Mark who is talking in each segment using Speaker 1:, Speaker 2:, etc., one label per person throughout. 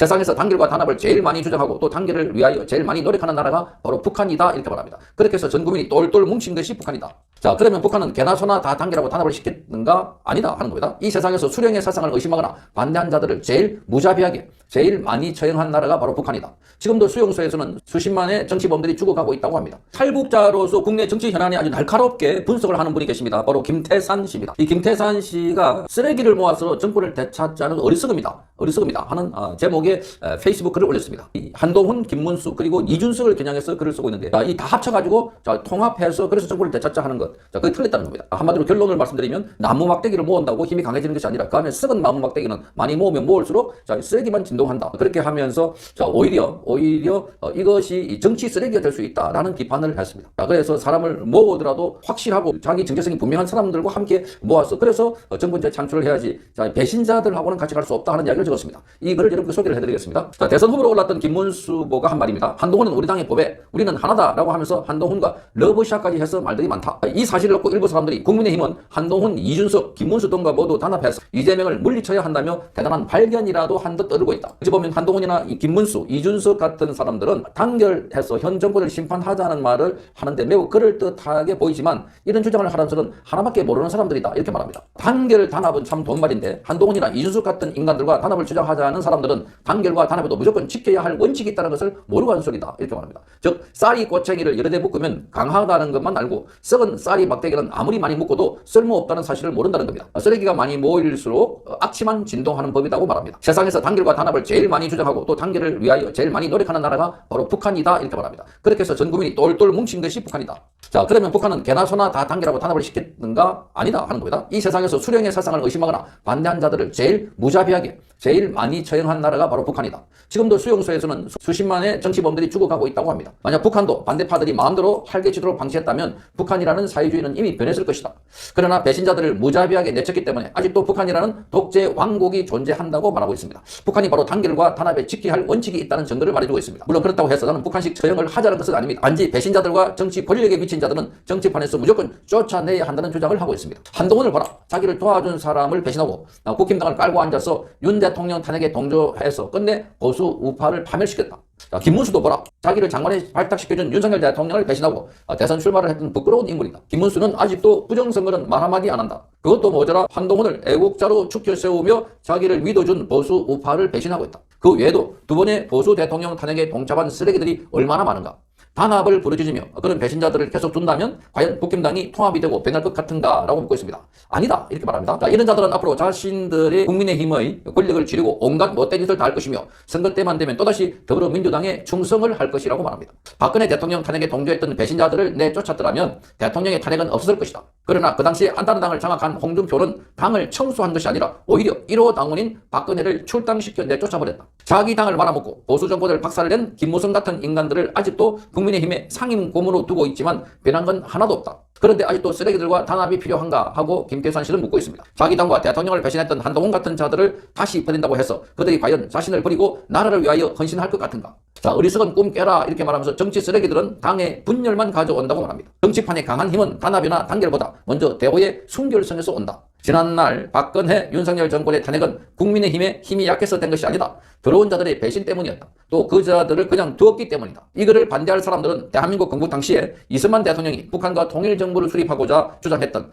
Speaker 1: 세상에서 단결과 단합을 제일 많이 주장하고 또 단결을 위하여 제일 많이 노력하는 나라가 바로 북한이다 이렇게 말합니다. 그렇게 해서 전 국민이 똘똘 뭉친 것이 북한이다. 자, 그러면 북한은 개나 소나 다 단결하고 단합을 시켰는가? 아니다 하는 겁니다. 이 세상에서 수령의 사상을 의심하거나 반대한 자들을 제일 무자비하게 제일 많이 처형한 나라가 바로 북한이다. 지금도 수용소에서는 수십만의 정치범들이 죽어가고 있다고 합니다. 탈북자로서 국내 정치 현안에 아주 날카롭게 분석을 하는 분이 계십니다. 바로 김태산 씨입니다. 이 김태산 씨가 쓰레기를 모아서 정권을 되찾자는 어리석음이다 하는 제목의 페이스북 글을 올렸습니다. 한동훈, 김문수 그리고 이준석을 겨냥해서 글을 쓰고 있는데 이 다 합쳐가지고 통합해서 그래서 정권을 되찾자 하는 것, 그게 틀렸다는 겁니다. 한마디로 결론을 말씀드리면 나무 막대기를 모은다고 힘이 강해지는 것이 아니라 그 안에 썩은 나무 막대기는 많이 모으면 모을수록 쓰레기만 진동한다. 그렇게 하면서 오히려 이것이 정치 쓰레기가 될 수 있다라는 비판을 했습니다. 그래서 사람을 모으더라도 확실하고 자기 정체성이 분명한 사람들과 함께 모아서 그래서 정권 재창출을 해야지 배신자들하고는 같이 갈 수 없다 하는 이야기를 적었습니다. 이 글을 여러분께 소개를 해드리겠습니다. 대선 후보로 올랐던 김문수 후보가 한 말입니다. 한동훈은 우리 당의 보배, 우리는 하나다라고 하면서 한동훈과 러브샷까지 해서 말들이 많다. 이 사실을 놓고 일부 사람들이 국민의힘은 한동훈, 이준석, 김문수 등과 모두 단합해서 이재명을 물리쳐야 한다며 대단한 발견이라도 한 듯 떠들고 있다. 어찌 보면 한동훈이나 김문수, 이준석 같은 사람들은 단결해서 현 정권을 심판하자는 말을 하는데 매우 그럴듯하게 보이지만 이런 주장을 하는 사람들은 하나밖에 모르는 사람들이다 이렇게 말합니다. 단결 단합은 참 돈말인데 한동훈이나 이준석 같은 인간들과 단합을 주장하자는 사람들은 단결과 단합에도 무조건 지켜야 할 원칙이 있다는 것을 모르고 하는 소리다 이렇게 말합니다. 즉 쌀이 꼬챙이를 여러 대 묶으면 강하다는 것만 알고 썩은 쌀이 막대기는 아무리 많이 묶어도 쓸모없다는 사실을 모른다는 겁니다. 쓰레기가 많이 모일수록 악취만 진동하는 법이라고 말합니다. 세상에서 단결과 단합을 제일 많이 주장하고 또 단결을 위하여 제일 많이 노력하는 나라가 바로 북한이다 이렇게 말합니다. 그렇게 해서 전 국민이 똘똘 뭉친 것이 북한이다. 자, 그러면 북한은 개나 소나 다 단결하고 단합을 시켰는가? 아니다 하는 겁니다. 이 세상에서 수령의 사상을 의심하거나 반대한 자들을 제일 무자비하게 제일 많이 처형한 나라가 바로 북한이다. 지금도 수용소에서는 수십만의 정치범들이 죽어가고 있다고 합니다. 만약 북한도 반대파들이 마음대로 활개치도록 방치했다면 북한이라는 사회주의는 이미 변했을 것이다. 그러나 배신자들을 무자비하게 내쳤기 때문에 아직도 북한이라는 독재 왕국이 존재한다고 말하고 있습니다. 북한이 바로 단결과 단합에 지켜야 할 원칙이 있다는 증거를 말해주고 있습니다. 물론 그렇다고 해서 저는 북한식 처형을 하자는 것은 아닙니다. 단지 배신자들과 정치 권력에 미친 자들은 정치판에서 무조건 쫓아내야 한다는 주장을 하고 있습니다. 한동훈을 봐라. 자기를 도와준 사람을 배신하고 국힘당을 깔고 앉아서 윤 대통령 탄핵에 동조해서 끝내 보수 우파를 파멸시켰다. 자, 김문수도 보라. 자기를 장관에 발탁시켜준 윤석열 대통령을 배신하고 대선 출마를 했던 부끄러운 인물이다. 김문수는 아직도 부정선거는 말 한마디 안 한다. 그것도 모자라 한동훈을 애국자로 축켜 세우며 자기를 믿어준 보수 우파를 배신하고 있다. 그 외에도 두 번의 보수 대통령 탄핵에 동참한 쓰레기들이 얼마나 많은가. 단합을 부르짖으며 그런 배신자들을 계속 둔다면 과연 국힘당이 통합이 되고 변할 것 같은가 라고 묻고 있습니다. 아니다 이렇게 말합니다. 자, 이런 자들은 앞으로 자신들의 국민의힘의 권력을 쥐르고 온갖 못된 짓을 다 할 것이며 선거 때만 되면 또다시 더불어민주당에 충성을 할 것이라고 말합니다. 박근혜 대통령 탄핵에 동조했던 배신자들을 내쫓았더라면 대통령의 탄핵은 없었을 것이다. 그러나 그 당시에 안타르당을 장악한 홍준표는 당을 청소한 것이 아니라 오히려 1호 당원인 박근혜를 출당시켜 내쫓아버렸다. 자기 당을 말아먹고 보수정권을 박살낸 김무성 같은 인간들을 아직도 국민의힘에 상임 고문으로 두고 있지만 변한 건 하나도 없다. 그런데 아직도 쓰레기들과 단합이 필요한가 하고 김태산 씨는 묻고 있습니다. 자기 당과 대통령을 배신했던 한동훈 같은 자들을 다시 버린다고 해서 그들이 과연 자신을 버리고 나라를 위하여 헌신할 것 같은가? 자, 어리석은 꿈 깨라 이렇게 말하면서 정치 쓰레기들은 당의 분열만 가져온다고 말합니다. 정치판의 강한 힘은 단합이나 단결보다 먼저 대호의 순결성에서 온다. 지난날 박근혜, 윤석열 정권의 탄핵은 국민의힘의 힘이 약해서 된 것이 아니다. 들어온 자들의 배신 때문이었다. 또 그 자들을 그냥 두었기 때문이다. 이거를 반대할 사람들은 대한민국 건국 당시에 이승만 대통령이 북한과 통일정부를 수립하고자 주장했던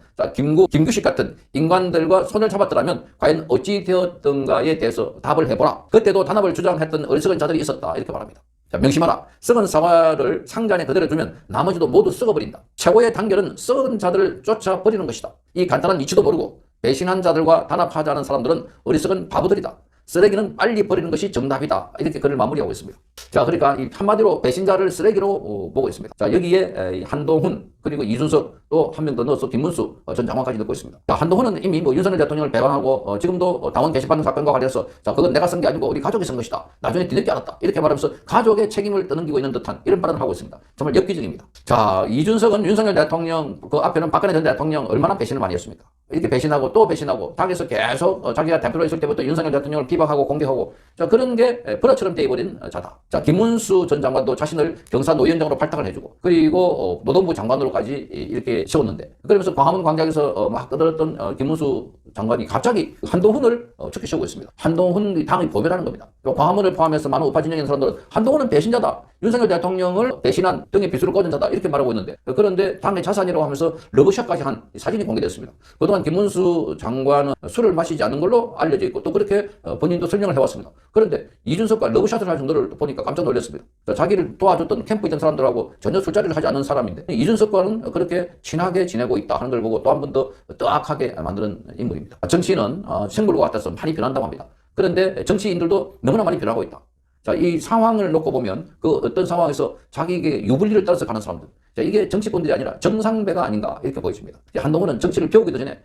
Speaker 1: 김규식 같은 인간들과 손을 잡았더라면 과연 어찌 되었던가에 대해서 답을 해보라. 그때도 단합을 주장했던 어리석은 자들이 있었다. 이렇게 말합니다. 자, 명심하라. 썩은 사과를 상자 안에 그대로 두면 나머지도 모두 썩어버린다. 최고의 단결은 썩은 자들을 쫓아버리는 것이다. 이 간단한 이치도 모르고 배신한 자들과 단합하자는 사람들은 어리석은 바보들이다. 쓰레기는 빨리 버리는 것이 정답이다. 이렇게 글을 마무리하고 있습니다. 자, 그러니까 이 한마디로 배신자를 쓰레기로 보고 있습니다. 자, 여기에 한동훈 그리고 이준석 또 한 명 더 넣어서 김문수 전 장관까지 넣고 있습니다. 자, 한동훈은 이미 윤석열 대통령을 배반하고 지금도 당원 게시판 사건과 관련해서 자, 그건 내가 쓴 게 아니고 우리 가족이 쓴 것이다. 나중에 뒤늦게 알았다. 이렇게 말하면서 가족의 책임을 떠넘기고 있는 듯한 이런 발언을 하고 있습니다. 정말 엽기적입니다. 자, 이준석은 윤석열 대통령 그 앞에는 박근혜 전 대통령 얼마나 배신을 많이 했습니까? 이렇게 배신하고 또 배신하고 당에서 계속 자기가 대표로 있을 때부터 윤석열 대통령을 비방하고 공격하고 자 그런 게 버릇처럼 되어버린 자다. 자 김문수 전 장관도 자신을 경사노위원장으로 발탁을 해주고 그리고 노동부 장관으로까지 이렇게 세웠는데 그러면서 광화문 광장에서 막 떠들었던 김문수 장관이 갑자기 한동훈을 죽게 세우고 있습니다. 한동훈이 당의 보배라는 겁니다. 광화문을 포함해서 많은 우파 진영의 사람들은 한동훈은 배신자다. 윤석열 대통령을 배신한 등에 비수를 꽂은 자다. 이렇게 말하고 있는데 그런데 당의 자산이라고 하면서 러브샷까지 한 사진이 공개됐습니다. 그동안 김문수 장관은 술을 마시지 않는 걸로 알려져 있고 또 그렇게 본인도 설명을 해왔습니다. 그런데 이준석과 러브샷을 할 정도를 보니까 깜짝 놀랐습니다. 자기를 도와줬던 캠프에 있던 사람들하고 전혀 술자리를 하지 않은 사람인데 이준석과는 그렇게 친하게 지내고 있다 하는 걸 보고 또 한 번 더 뜨악하게 만드는 인물입니다. 정치는 생물과 같아서 많이 변한다고 합니다. 그런데 정치인들도 너무나 많이 변하고 있다. 자, 이 상황을 놓고 보면 그 어떤 상황에서 자기에게 유불리를 따라서 가는 사람들. 자, 이게 정치꾼들이 아니라 정상배가 아닌가 이렇게 보여집니다. 한동훈은 정치를 배우기도 전에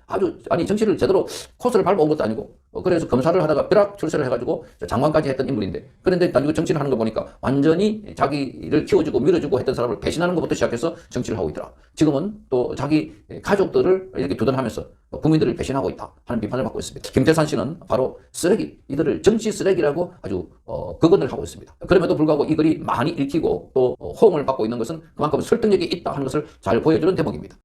Speaker 1: 정치를 제대로 코스를 밟아온 것도 아니고 그래서 검사를 하다가 벼락 출세를 해가지고 장관까지 했던 인물인데 그런데 나중에 정치를 하는 거 보니까 완전히 자기를 키워주고 밀어주고 했던 사람을 배신하는 것부터 시작해서 정치를 하고 있더라. 지금은 또 자기 가족들을 이렇게 두둔하면서 국민들을 배신하고 있다 하는 비판을 받고 있습니다. 김태산 씨는 바로 쓰레기, 이들을 정치 쓰레기라고 아주 극언을 하고 있습니다. 그럼에도 불구하고 이 글이 많이 읽히고 또 호응을 받고 있는 것은 그만큼 설득력이 있다 하는 것을 잘 보여주는 대목입니다.